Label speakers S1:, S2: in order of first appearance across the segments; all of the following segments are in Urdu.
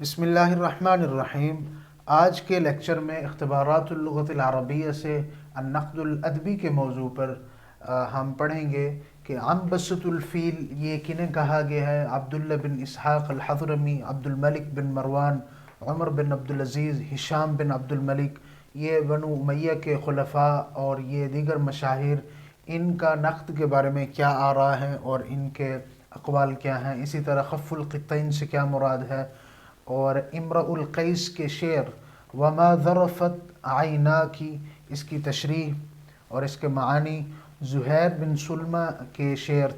S1: بسم اللہ الرحمن الرحیم۔ آج کے لیکچر میں اختبارات اللغت العربیہ سے النقد الادبی کے موضوع پر ہم پڑھیں گے کہ عنبسۃ الفیل یہ کنہیں کہا گیا ہے۔ عبداللہ بن اسحاق الحضرمی، عبد الملک بن مروان، عمر بن عبدالعزیز، ہشام بن عبد الملک، یہ بنو امیہ کے خلفاء اور یہ دیگر مشاہیر، ان کا نقد کے بارے میں کیا آراء ہیں اور ان کے اقوال کیا ہیں۔ اسی طرح خف القطین سے کیا مراد ہے، اور امرؤ القیس کے شعر وما ذرفت عیناکی اس کی تشریح اور اس کے معانی، زہیر بن سلمہ کے شعر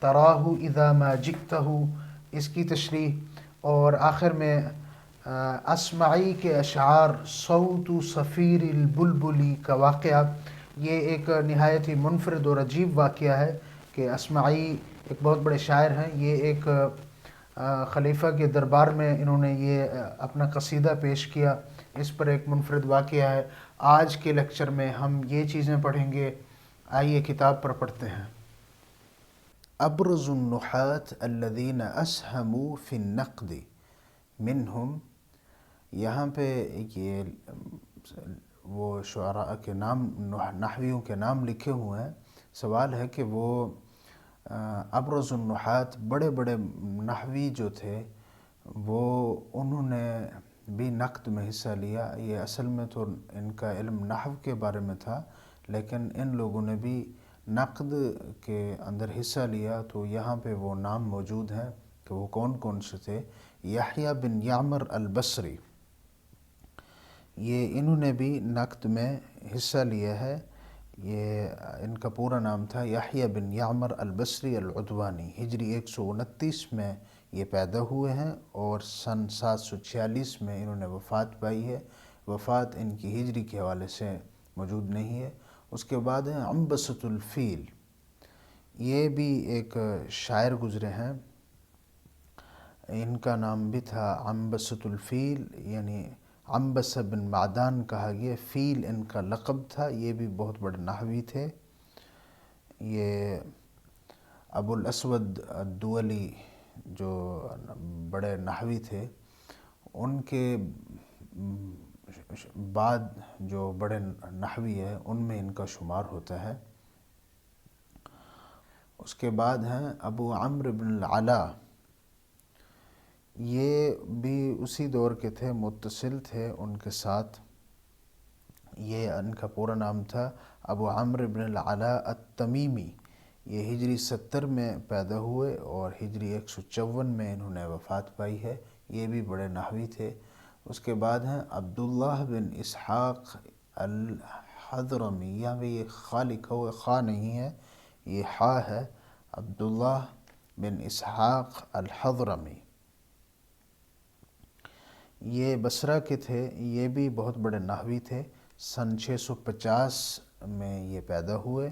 S1: تراہ اذا ما جئتہ اس کی تشریح، اور آخر میں اسمعی کے اشعار صوت صفیر البلبلی کا واقعہ۔ یہ ایک نہایت ہی منفرد اور عجیب واقعہ ہے کہ اسمعی ایک بہت بڑے شاعر ہیں، یہ ایک خلیفہ کے دربار میں انہوں نے یہ اپنا قصیدہ پیش کیا، اس پر ایک منفرد واقعہ ہے۔ آج کے لیکچر میں ہم یہ چیزیں پڑھیں گے، آئیے کتاب پر پڑھتے ہیں۔ ابرز النحاة الذین اسہموا فی النقد منہم، یہاں پہ یہ وہ شعراء کے نام، نحویوں کے نام لکھے ہوئے ہیں۔ سوال ہے کہ وہ ابرز النحاة بڑے بڑے نحوی جو تھے وہ انہوں نے بھی نقد میں حصہ لیا۔ یہ اصل میں تو ان کا علم نحو کے بارے میں تھا، لیکن ان لوگوں نے بھی نقد کے اندر حصہ لیا، تو یہاں پہ وہ نام موجود ہیں کہ وہ کون کون سے تھے۔ یحییٰ بن یعمر البصری، یہ انہوں نے بھی نقد میں حصہ لیا ہے۔ یہ ان کا پورا نام تھا یحییٰ بن یعمر البصری العدوانی، ہجری 129 میں یہ پیدا ہوئے ہیں اور سن 746 میں انہوں نے وفات پائی ہے۔ وفات ان کی ہجری کے حوالے سے موجود نہیں ہے۔ اس کے بعد ہیں عنبسۃ الفیل، یہ بھی ایک شاعر گزرے ہیں، ان کا نام بھی تھا عنبسۃ الفیل، یعنی عنبسہ بن معدان کہا گیا، فیل ان کا لقب تھا۔ یہ بھی بہت بڑے نحوی تھے۔ یہ ابو الاسود الدولی جو بڑے نحوی تھے، ان کے بعد جو بڑے نحوی ہیں ان میں ان کا شمار ہوتا ہے۔ اس کے بعد ہیں ابو عمرو بن العلا، یہ بھی اسی دور کے تھے، متصل تھے ان کے ساتھ۔ یہ ان کا پورا نام تھا ابو عمرو بن العلا التمیمی، یہ ہجری 70 میں پیدا ہوئے اور ہجری 154 میں انہوں نے وفات پائی ہے۔ یہ بھی بڑے نحوی تھے۔ اس کے بعد ہیں عبداللہ بن اسحاق الحضرمی، یہاں پہ یہ خا لکھا ہوا، خا نہیں ہے، یہ حا ہے، عبداللہ بن اسحاق الحضرمی، یہ بصرہ کے تھے۔ یہ بھی بہت بڑے نحوی تھے۔ سن 650 میں یہ پیدا ہوئے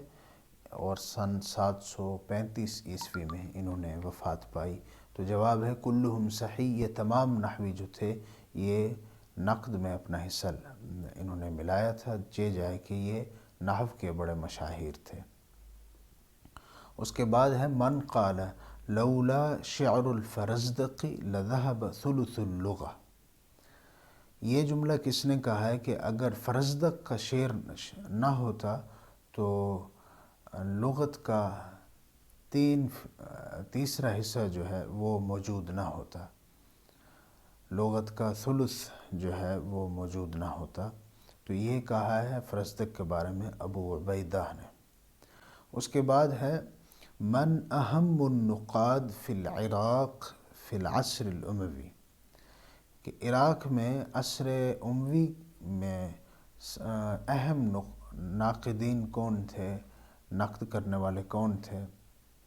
S1: اور سن 735 عیسوی میں انہوں نے وفات پائی۔ تو جواب ہے کلہم صحیح، یہ تمام نحوی جو تھے یہ نقد میں اپنا حصہ انہوں نے ملایا تھا، چہ جائے کہ یہ نحو کے بڑے مشاہیر تھے۔ اس کے بعد ہے من قال لولا شعر الفرزدق لذهب ثلث اللغة، یہ جملہ کس نے کہا ہے کہ اگر فرزدق کا شعر نہ ہوتا تو لغت کا تیسرا حصہ جو ہے وہ موجود نہ ہوتا، لغت کا ثلث جو ہے وہ موجود نہ ہوتا۔ تو یہ کہا ہے فرزدق کے بارے میں ابو عبیدہ نے۔ اس کے بعد ہے من اہم النقاد فی العراق فی العصر الاموی، کہ عراق میں عصر اموی میں اہم ناقدین کون تھے، نقد کرنے والے کون تھے۔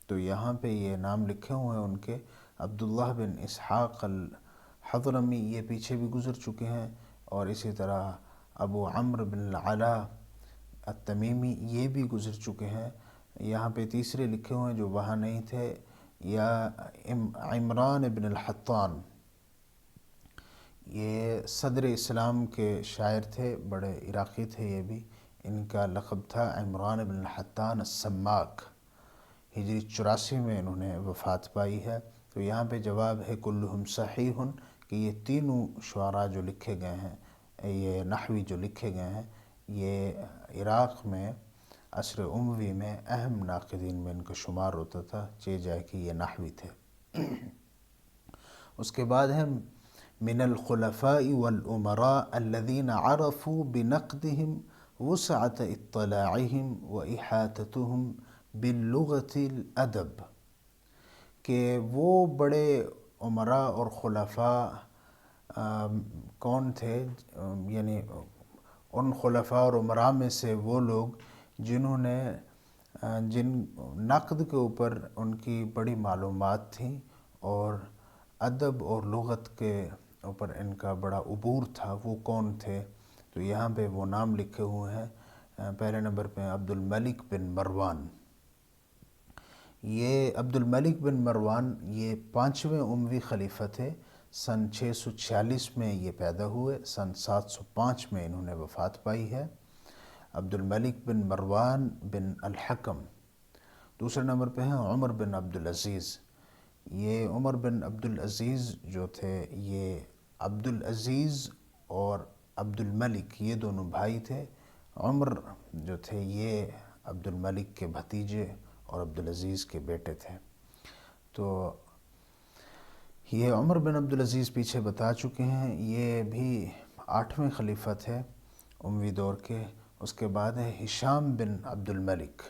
S1: تو یہاں پہ یہ نام لکھے ہوئے ہیں ان کے، عبداللہ بن اسحاق الحضرمی، یہ پیچھے بھی گزر چکے ہیں، اور اسی طرح ابو عمرو بن العلا التمیمی، یہ بھی گزر چکے ہیں۔ یہاں پہ تیسرے لکھے ہوئے ہیں جو وہاں نہیں تھے، یا عمران بن الحطان، یہ صدر اسلام کے شاعر تھے، بڑے عراقی تھے یہ بھی، ان کا لقب تھا عمران بن الحطان السماک، ہجری 84 میں انہوں نے وفات پائی ہے۔ تو یہاں پہ جواب ہے کلہم صحیح، کہ یہ تینوں شعراء جو لکھے گئے ہیں، یہ نحوی جو لکھے گئے ہیں، یہ عراق میں عصر اموی میں اہم ناقدین میں ان کا شمار ہوتا تھا، چہ جائے کہ یہ نحوی تھے۔ اس کے بعد ہے من الخلفاء والامراء الذين عرفوا بنقدهم وسعة اطلاعهم واحاطتهم باللغة الادب، کہ وہ بڑے امراء اور خلفاء کون تھے، یعنی ان خلفاء اور امراء میں سے وہ لوگ جنہوں نے جن نقد کے اوپر ان کی بڑی معلومات تھیں اور ادب اور لغت کے اوپر ان کا بڑا عبور تھا، وہ کون تھے؟ تو یہاں پہ وہ نام لکھے ہوئے ہیں۔ پہلے نمبر پہ عبد الملک بن مروان۔ یہ عبد الملک بن مروان یہ 5ویں اموی خلیفہ تھے۔ سن 646 میں یہ پیدا ہوئے، سن 705 میں انہوں نے وفات پائی ہے۔ عبد الملک بن مروان بن الحکم۔ دوسرے نمبر پہ ہیں عمر بن عبدالعزیز۔ یہ عمر بن عبدالعزیز جو تھے، یہ عبدالعزیز اور عبد الملک یہ دونوں بھائی تھے۔ عمر جو تھے یہ عبد الملک کے بھتیجے اور عبدالعزیز کے بیٹے تھے۔ تو یہ عمر بن عبدالعزیز پیچھے بتا چکے ہیں، یہ بھی 8ویں خلیفہ تھے اموی دور کے۔ اس کے بعد ہے ہشام بن عبد الملک۔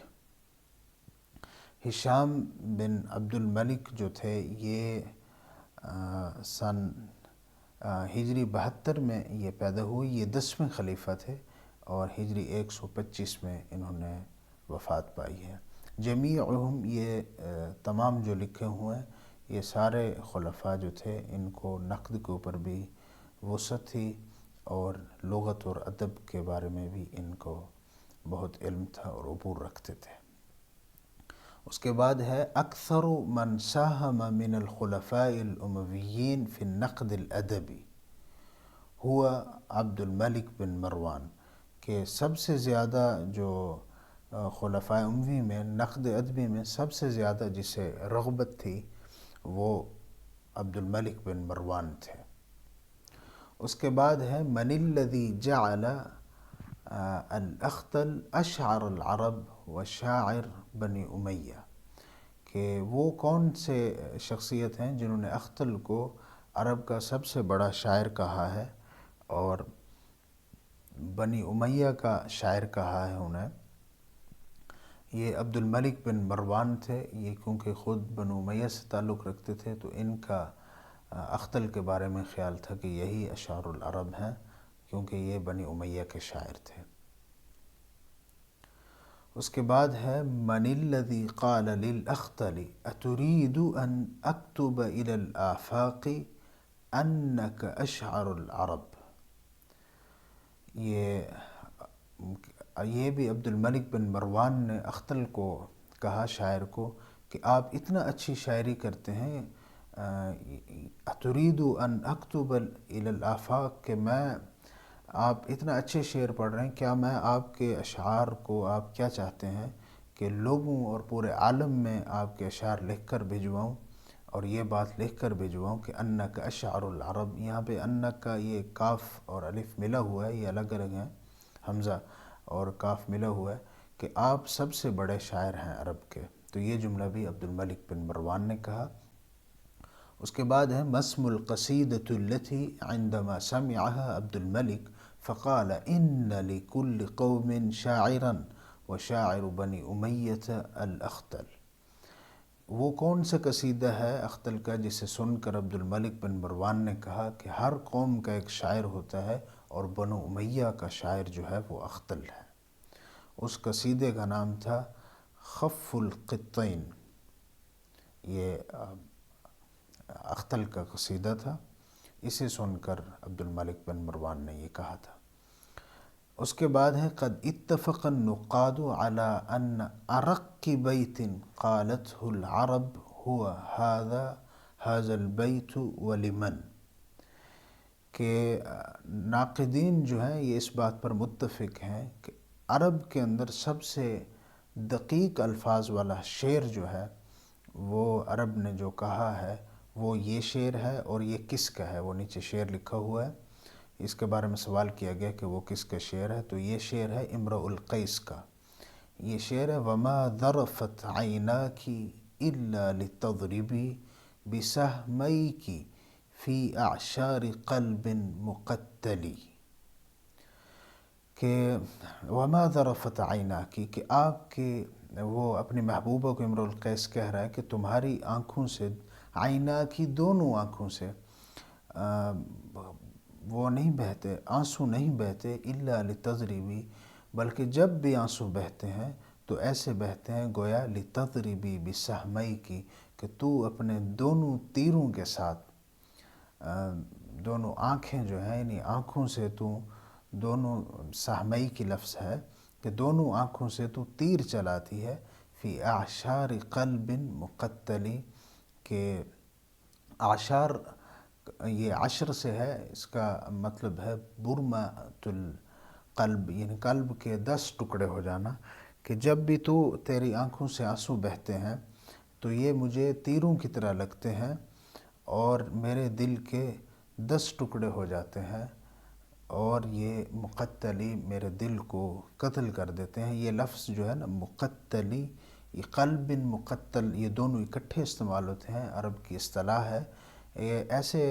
S1: ہشام بن عبد الملک جو تھے یہ سن ہجری 72 میں یہ پیدا ہوئی، یہ 10ویں خلیفہ تھے اور ہجری 125 میں انہوں نے وفات پائی ہے۔ جمیعہم یہ تمام جو لکھے ہوئے ہیں یہ سارے خلفاء جو تھے ان کو نقد کے اوپر بھی وسعت تھی اور لغت اور ادب کے بارے میں بھی ان کو بہت علم تھا اور عبور رکھتے تھے۔ اس کے بعد ہے اکثر من ساہم من الخلفاء الامویین فی النقد الادبی ہوا عبد الملک بن مروان، کہ سب سے زیادہ جو خلفاء اموی میں نقد ادبی میں سب سے زیادہ جسے رغبت تھی وہ عبد الملک بن مروان تھے۔ اس کے بعد ہے من الذی جعل الاخطل اشعر العرب وشاعر بنی امیہ، کہ وہ کون سے شخصیت ہیں جنہوں نے اخطل کو عرب کا سب سے بڑا شاعر کہا ہے اور بنی امیہ کا شاعر کہا ہے انہیں؟ یہ عبد الملک بن مروان تھے۔ یہ کیونکہ خود بنو امیہ سے تعلق رکھتے تھے تو ان کا اخطل کے بارے میں خیال تھا کہ یہی اشعار العرب ہیں، کیونکہ یہ بنی امیہ کے شاعر تھے۔ اس کے بعد ہے من الذی قال للاخطل اتريد ان اکتب الى الآفاق انک اشعر العرب۔ یہ بھی عبد الملک بن مروان نے اخطل کو کہا، شاعر کو، کہ آپ اتنا اچھی شاعری کرتے ہیں، اتريد ان اکتب الى الآفاق، کہ میں آپ اتنا اچھے شعر پڑھ رہے ہیں، کیا میں آپ کے اشعار کو، آپ کیا چاہتے ہیں کہ لوگوں اور پورے عالم میں آپ کے اشعار لکھ کر بھجواؤں، اور یہ بات لکھ کر بھجواؤں کہ انک اشعر العرب۔ یہاں پہ انک کا یہ کاف اور الف ملا ہوا ہے، یہ الگ الگ ہیں، حمزہ اور کاف ملا ہوا ہے، کہ آپ سب سے بڑے شاعر ہیں عرب کے۔ تو یہ جملہ بھی عبد الملک بن مروان نے کہا۔ اس کے بعد ہے مسم القصیدۃ التي عندما سمعها عبد الملک فقال ان لكل قوم شاعرا وشاعر بنی امیہ الاخطل۔ وہ کون سا قصیدہ ہے اخطل کا جسے سن کر عبد الملک بن مروان نے کہا کہ ہر قوم کا ایک شاعر ہوتا ہے اور بنو امیہ کا شاعر جو ہے وہ اخطل ہے۔ اس قصیدے کا نام تھا خف القطین، یہ اخطل کا قصیدہ تھا، اسے سن کر عبد الملک بن مروان نے یہ کہا تھا۔ اس کے بعد ہے قد اتفق النقاد على ان ارق بیت قالته العرب هو هذا البیت ولمن، کہ ناقدین جو ہیں یہ اس بات پر متفق ہیں کہ عرب کے اندر سب سے دقیق الفاظ والا شعر جو ہے وہ عرب نے جو کہا ہے وہ یہ شعر ہے اور یہ کس کا ہے، وہ نیچے شعر لکھا ہوا ہے، اس کے بارے میں سوال کیا گیا کہ وہ کس کا شعر ہے، تو یہ شعر ہے امرؤ القیس کا۔ یہ شعر ہے وما ذرفت عیناکی الا لتضربی بسہمیکی فی اعشار قلب مقتلی، کہ وما ذرفت عیناکی، کہ آپ کے، وہ اپنی محبوبہ کو امرؤ القیس کہہ رہا ہے کہ تمہاری آنکھوں سے، عیناکی دونوں آنکھوں سے، وہ نہیں بہتے، آنسو نہیں بہتے الا لتضربی، بلکہ جب بھی آنسو بہتے ہیں تو ایسے بہتے ہیں گویا لتضربی بسہمیکی، کہ تو اپنے دونوں تیروں کے ساتھ، دونوں آنکھیں جو ہیں یعنی آنکھوں سے تو دونوں، سہمئی کی لفظ ہے کہ دونوں آنکھوں سے تو تیر چلاتی ہے، فی اعشار قلب مقتلی، کہ اعشار یہ عشر سے ہے، اس کا مطلب ہے برمۃ القلب، یعنی قلب کے 10 ٹکڑے ہو جانا، کہ جب بھی تو تیری آنکھوں سے آنسو بہتے ہیں تو یہ مجھے تیروں کی طرح لگتے ہیں اور میرے دل کے 10 ٹکڑے ہو جاتے ہیں، اور یہ مقتلی میرے دل کو قتل کر دیتے ہیں۔ یہ لفظ جو ہے نا مقتلی، یہ قلب مقتل، یہ دونوں اکٹھے استعمال ہوتے ہیں، عرب کی اصطلاح ہے۔ یہ ایسے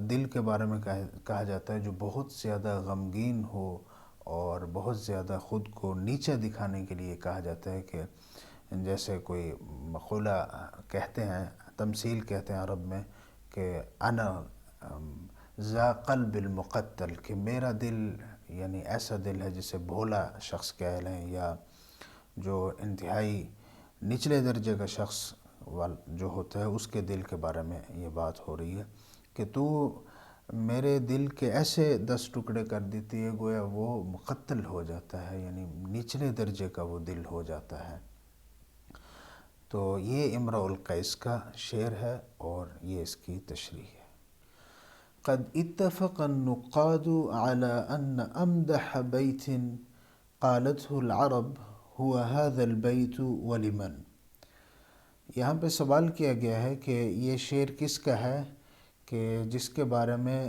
S1: دل کے بارے میں کہا جاتا ہے جو بہت زیادہ غمگین ہو اور بہت زیادہ خود کو نیچا دکھانے کے لیے کہا جاتا ہے، کہ جیسے کوئی مقولہ کہتے ہیں، تمثیل کہتے ہیں عرب میں کہ انا ذا قلب المقتل، کہ میرا دل یعنی ایسا دل ہے جسے بھولا شخص کہہ لیں، یا جو انتہائی نچلے درجے کا شخص جو ہوتا ہے اس کے دل کے بارے میں یہ بات ہو رہی ہے، کہ تو میرے دل کے ایسے 10 ٹکڑے کر دیتی ہے گویا وہ مقتل ہو جاتا ہے، یعنی نچلے درجے کا وہ دل ہو جاتا ہے۔ تو یہ امرؤ القیس کا شعر ہے اور یہ اس کی تشریح ہے۔ قد اتفق النقاد على أن أمدح بيت قالته العرب هو هذا البيت ولمن، یہاں پہ سوال کیا گیا ہے کہ یہ شعر کس کا ہے کہ جس کے بارے میں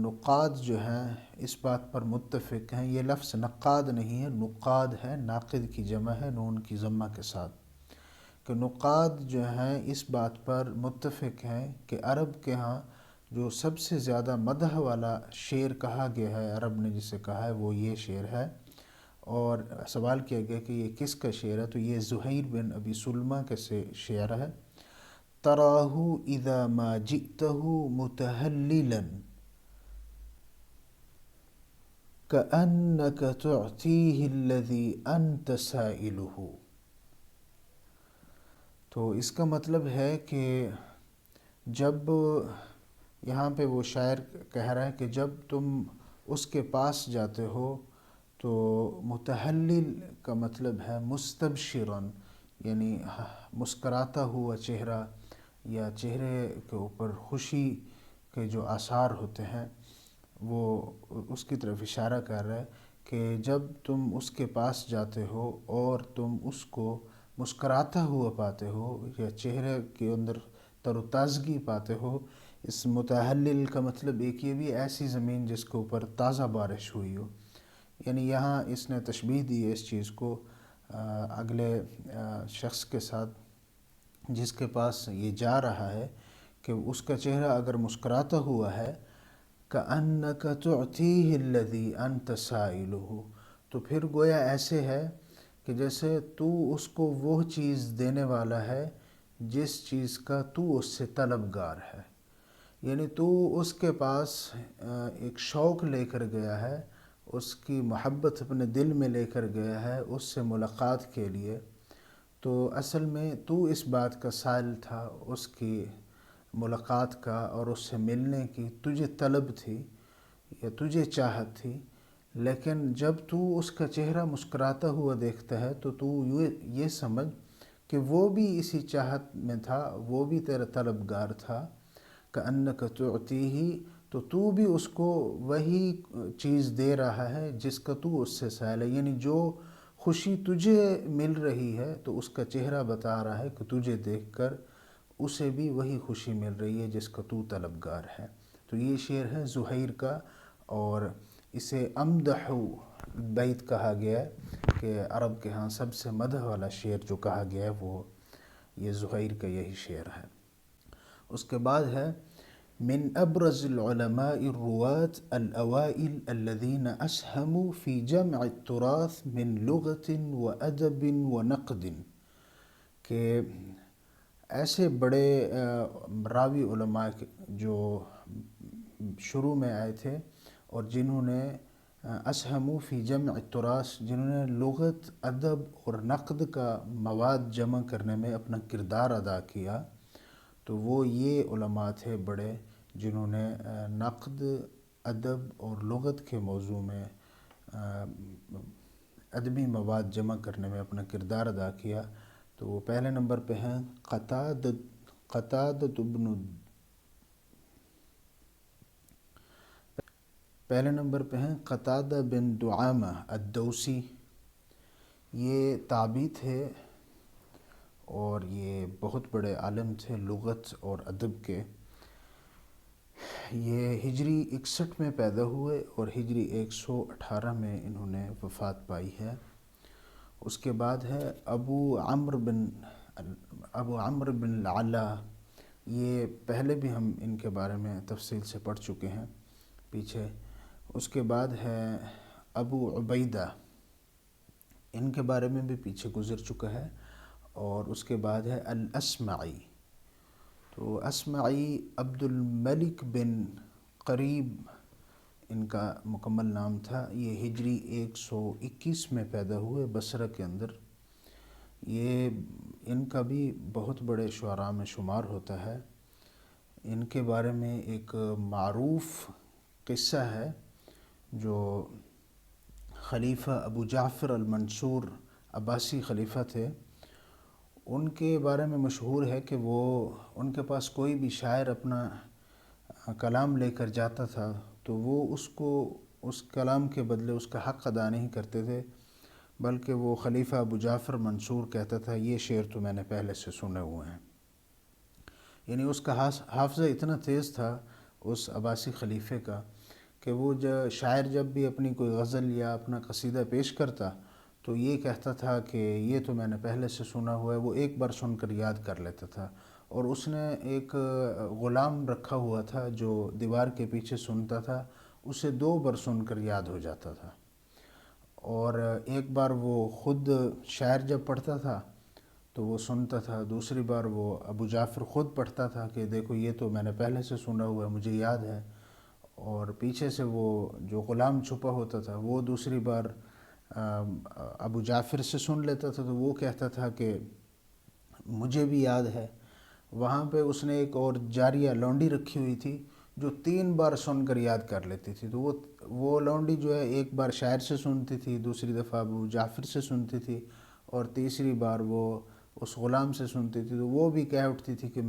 S1: نقاد جو ہیں اس بات پر متفق ہیں، یہ لفظ نقاد نہیں ہے، نقاد ہے، ناقد کی جمع ہے نون کی ضمہ کے ساتھ، کہ نقاد جو ہیں اس بات پر متفق ہیں کہ عرب کے ہاں جو سب سے زیادہ مدح والا شعر کہا گیا ہے، عرب نے جسے کہا ہے وہ یہ شعر ہے۔ اور سوال کیا گیا کہ یہ کس کا شعر ہے، تو یہ زہیر بن ابی سلمہ کے سے شعر ہے۔ تراہ اذا ما جئتہ متہللا کأنک تعطیہ الذی انت سائلہ، تو اس کا مطلب ہے کہ جب، یہاں پہ وہ شاعر کہہ رہا ہے کہ جب تم اس کے پاس جاتے ہو تو متہلل کا مطلب ہے مستبشراً، یعنی مسکراتا ہوا چہرہ، یا چہرے کے اوپر خوشی کے جو آثار ہوتے ہیں وہ اس کی طرف اشارہ کر رہا ہے کہ جب تم اس کے پاس جاتے ہو اور تم اس کو مسکراتا ہوا پاتے ہو یا چہرے کے اندر تر و تازگی پاتے ہو، اس متہلل کا مطلب ایک یہ بھی ایسی زمین جس کے اوپر تازہ بارش ہوئی ہو، یعنی یہاں اس نے تشبیہ دی ہے اس چیز کو اگلے شخص کے ساتھ جس کے پاس یہ جا رہا ہے، کہ اس کا چہرہ اگر مسکراتا ہوا ہے کأنک تعطیہ الذی انت سائلہ، تو پھر گویا ایسے ہے کہ جیسے تو اس کو وہ چیز دینے والا ہے جس چیز کا تو اس سے طلبگار ہے، یعنی تو اس کے پاس ایک شوق لے کر گیا ہے، اس کی محبت اپنے دل میں لے کر گیا ہے اس سے ملاقات کے لیے، تو اصل میں تو اس بات کا سائل تھا، اس کی ملاقات کا اور اس سے ملنے کی تجھے طلب تھی یا تجھے چاہت تھی، لیکن جب تو اس کا چہرہ مسکراتا ہوا دیکھتا ہے تو تو یہ سمجھ کہ وہ بھی اسی چاہت میں تھا، وہ بھی تیرا طلبگار تھا، کأنک تعطیہ، تو بھی اس کو وہی چیز دے رہا ہے جس کا تو اس سے سائل ہے، یعنی جو خوشی تجھے مل رہی ہے تو اس کا چہرہ بتا رہا ہے کہ تجھے دیکھ کر اسے بھی وہی خوشی مل رہی ہے جس کا تو طلبگار ہے۔ تو یہ شعر ہے زہیر کا، اور اسے امدح بیت کہا گیا ہے کہ عرب کے ہاں سب سے مدح والا شعر جو کہا گیا ہے وہ یہ زہیر کا یہی شعر ہے۔ اس کے بعد ہے من ابرز العلماء الرواة الاوائل الذين اسهموا في جمع التراث من لغة وادب ونقد، کہ ایسے بڑے راوی علماء جو شروع میں آئے تھے اور جنہوں نے اسہموا فی جمع التراث، جنہوں نے لغت، ادب اور نقد کا مواد جمع کرنے میں اپنا کردار ادا کیا، تو وہ یہ علماء تھے بڑے جنہوں نے نقد، ادب اور لغت کے موضوع میں ادبی مواد جمع کرنے میں اپنا کردار ادا کیا۔ تو وہ پہلے نمبر پہ ہیں قتادہ ابن پہلے نمبر پہ ہیں قتادہ بن دعامہ الدوسی۔ یہ تابعی تھے اور یہ بہت بڑے عالم تھے لغت اور ادب کے۔ یہ ہجری 61 میں پیدا ہوئے اور ہجری 118 میں انہوں نے وفات پائی ہے۔ اس کے بعد ہے ابو عمرو بن العلا۔ یہ پہلے بھی ہم ان کے بارے میں تفصیل سے پڑھ چکے ہیں پیچھے۔ اس کے بعد ہے ابو عبیدہ، ان کے بارے میں بھی پیچھے گزر چکا ہے۔ اور اس کے بعد ہے الاسمعی۔ تو اسمعی عبد الملک بن قریب ان کا مکمل نام تھا۔ یہ ہجری 121 میں پیدا ہوئے بصرہ کے اندر۔ یہ ان کا بھی بہت بڑے شعراء میں شمار ہوتا ہے۔ ان کے بارے میں ایک معروف قصہ ہے جو خلیفہ ابو جعفر المنصور عباسی خلیفہ تھے، ان کے بارے میں مشہور ہے کہ وہ ان کے پاس کوئی بھی شاعر اپنا کلام لے کر جاتا تھا تو وہ اس کلام کے بدلے اس کا حق ادا نہیں کرتے تھے، بلکہ وہ خلیفہ ابو جعفر منصور کہتا تھا یہ شعر تو میں نے پہلے سے سنے ہوئے ہیں۔ یعنی اس کا حافظہ اتنا تیز تھا اس عباسی خلیفے کا کہ وہ شاعر جب بھی اپنی کوئی غزل یا اپنا قصیدہ پیش کرتا تو یہ کہتا تھا کہ یہ تو میں نے پہلے سے سنا ہوا ہے، وہ ایک بار سن کر یاد کر لیتا تھا۔ اور اس نے ایک غلام رکھا ہوا تھا جو دیوار کے پیچھے سنتا تھا، اسے 2 بار سن کر یاد ہو جاتا تھا۔ اور ایک بار وہ خود شاعر جب پڑھتا تھا تو وہ سنتا تھا، دوسری بار وہ ابو جعفر خود پڑھتا تھا کہ دیکھو یہ تو میں نے پہلے سے سنا ہوا ہے، مجھے یاد ہے۔ اور پیچھے سے وہ جو غلام چھپا ہوتا تھا وہ دوسری بار ابو جعفر سے سن لیتا تھا تو وہ کہتا تھا کہ مجھے بھی یاد ہے۔ وہاں پہ اس نے ایک اور جاریہ لونڈی رکھی ہوئی تھی جو 3 بار سن کر یاد کر لیتی تھی، تو وہ لونڈی جو ہے ایک بار شاعر سے سنتی تھی، دوسری دفعہ ابو جعفر سے سنتی تھی، اور تیسری بار وہ اس غلام سے سنتی تھی، تو وہ بھی کہہ اٹھتی تھی کہ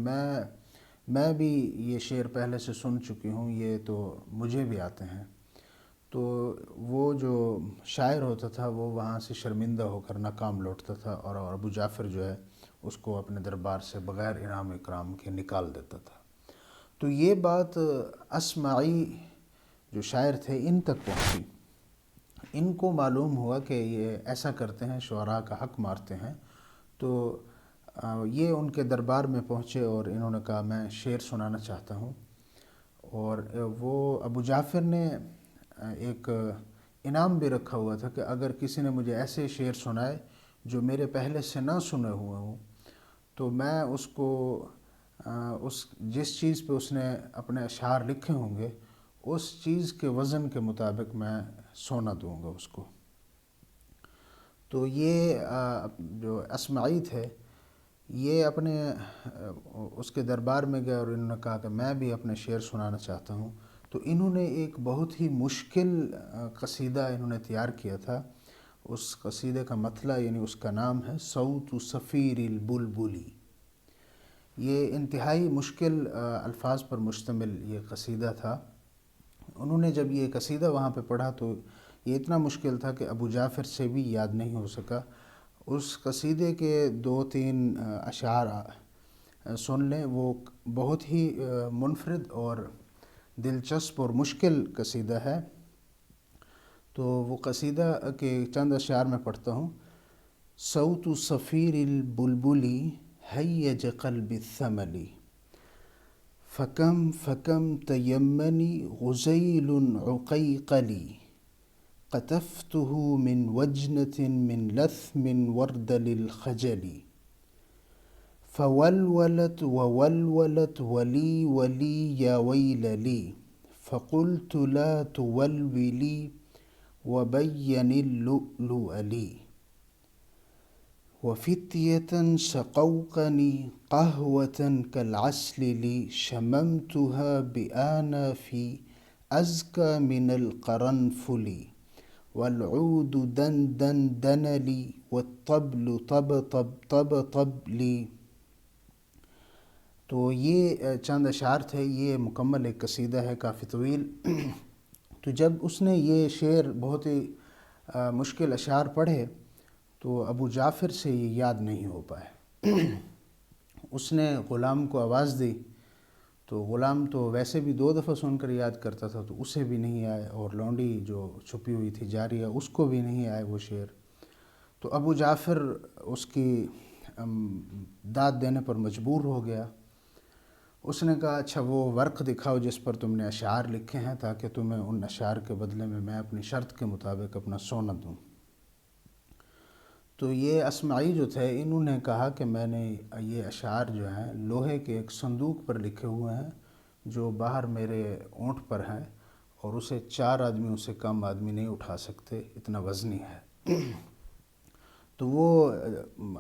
S1: میں بھی یہ شعر پہلے سے سن چکی ہوں، یہ تو مجھے بھی آتے ہیں۔ تو وہ جو شاعر ہوتا تھا وہ وہاں سے شرمندہ ہو کر ناکام لوٹتا تھا، اور ابو جعفر جو ہے اس کو اپنے دربار سے بغیر انعام اکرام کے نکال دیتا تھا۔ تو یہ بات اسمعی جو شاعر تھے ان تک پہنچی، ان کو معلوم ہوا کہ یہ ایسا کرتے ہیں، شعراء کا حق مارتے ہیں، تو یہ ان کے دربار میں پہنچے اور انہوں نے کہا میں شعر سنانا چاہتا ہوں۔ اور وہ ابو جعفر نے ایک انعام بھی رکھا ہوا تھا کہ اگر کسی نے مجھے ایسے شعر سنائے جو میرے پہلے سے نہ سنے ہوئے ہوں تو میں اس کو جس چیز پہ اس نے اپنے اشعار لکھے ہوں گے اس چیز کے وزن کے مطابق میں سونا دوں گا اس کو۔ تو یہ جو اسمعی تھے یہ اپنے اس کے دربار میں گئے اور انہوں نے کہا کہ میں بھی اپنے شعر سنانا چاہتا ہوں۔ تو انہوں نے ایک بہت ہی مشکل قصیدہ انہوں نے تیار کیا تھا۔ اس قصیدے کا مطلع یعنی اس کا نام ہے صوت صفیر البلبلی۔ یہ انتہائی مشکل الفاظ پر مشتمل یہ قصیدہ تھا۔ انہوں نے جب یہ قصیدہ وہاں پہ پڑھا تو یہ اتنا مشکل تھا کہ ابو جعفر سے بھی یاد نہیں ہو سکا۔ اس قصیدے کے 2-3 اشعار سن لیں، وہ بہت ہی منفرد اور دلچسپ اور مشکل قصیدہ ہے۔ تو وہ قصیدہ کے چند اشعار میں پڑھتا ہوں۔ صوت صفیر البلبل ہیج قلب الثمل، فکم فکم تیمنی غزیل عقیقلی، قطفته من وجنة من لثم وردل الخجل، فولولت وولولت ولي ولي يا ويل لي، فقلت لا تولولي وبين اللؤلؤ لي، وفتية سقوقني قهوة كالعسل لي، شممتها بآنافي أزكى من القرنفل، والعود دندن دنلي، والطبل طبطب طبطب لي۔ تو یہ چند اشعار تھے، یہ مکمل ایک قصیدہ ہے کافی طویل۔ تو جب اس نے یہ شعر بہت ہی مشکل اشعار پڑھے تو ابو جعفر سے یہ یاد نہیں ہو پائے۔ اس نے غلام کو آواز دی تو غلام تو ویسے بھی 2 دفعہ سن کر یاد کرتا تھا، تو اسے بھی نہیں آئے، اور لونڈی جو چھپی ہوئی تھی جاریہ اس کو بھی نہیں آئے وہ شعر۔ تو ابو جعفر اس کی داد دینے پر مجبور ہو گیا۔ اس نے کہا اچھا وہ ورق دکھاؤ جس پر تم نے اشعار لکھے ہیں، تاکہ تمہیں ان اشعار کے بدلے میں اپنی شرط کے مطابق اپنا سونا دوں۔ تو یہ اصمعی جو تھے انہوں نے کہا کہ میں نے یہ اشعار جو ہیں لوہے کے ایک صندوق پر لکھے ہوئے ہیں جو باہر میرے اونٹ پر ہیں، اور اسے 4 آدمیوں سے کم آدمی نہیں اٹھا سکتے، اتنا وزنی ہے۔ تو وہ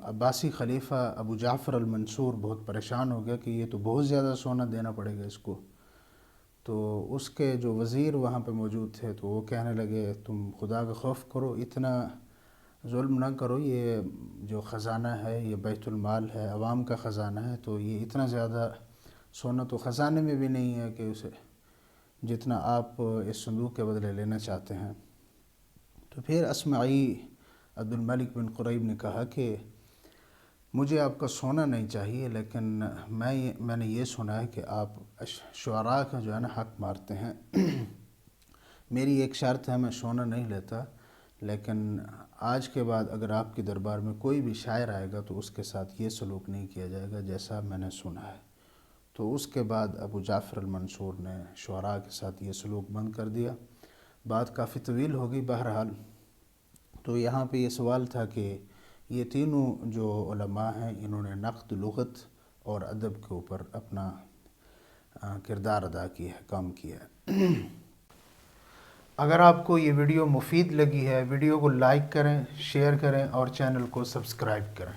S1: عباسی خلیفہ ابو جعفر المنصور بہت پریشان ہو گیا کہ یہ تو بہت زیادہ سونا دینا پڑے گا اس کو۔ تو اس کے جو وزیر وہاں پہ موجود تھے تو وہ کہنے لگے تم خدا کا خوف کرو، اتنا ظلم نہ کرو، یہ جو خزانہ ہے یہ بیت المال ہے، عوام کا خزانہ ہے، تو یہ اتنا زیادہ سونا تو خزانے میں بھی نہیں ہے کہ اسے جتنا آپ اس صندوق کے بدلے لینا چاہتے ہیں۔ تو پھر اصمعی عبد الملک بن قریب نے کہا کہ مجھے آپ کا سونا نہیں چاہیے، لیکن میں نے یہ سنا ہے کہ آپ شعراء کا جو ہے نا حق مارتے ہیں۔ میری ایک شرط ہے، میں سونا نہیں لیتا، لیکن آج کے بعد اگر آپ کے دربار میں کوئی بھی شاعر آئے گا تو اس کے ساتھ یہ سلوک نہیں کیا جائے گا جیسا میں نے سنا ہے۔ تو اس کے بعد ابو جعفر المنصور نے شعراء کے ساتھ یہ سلوک بند کر دیا۔ بات کافی طویل ہو گئی بہرحال۔ تو یہاں پہ یہ سوال تھا کہ یہ تینوں جو علماء ہیں انہوں نے نقد لغت اور ادب کے اوپر اپنا کردار ادا کیا ہے، کام کیا ہے۔ اگر آپ کو یہ ویڈیو مفید لگی ہے، ویڈیو کو لائک کریں، شیئر کریں اور چینل کو سبسکرائب کریں۔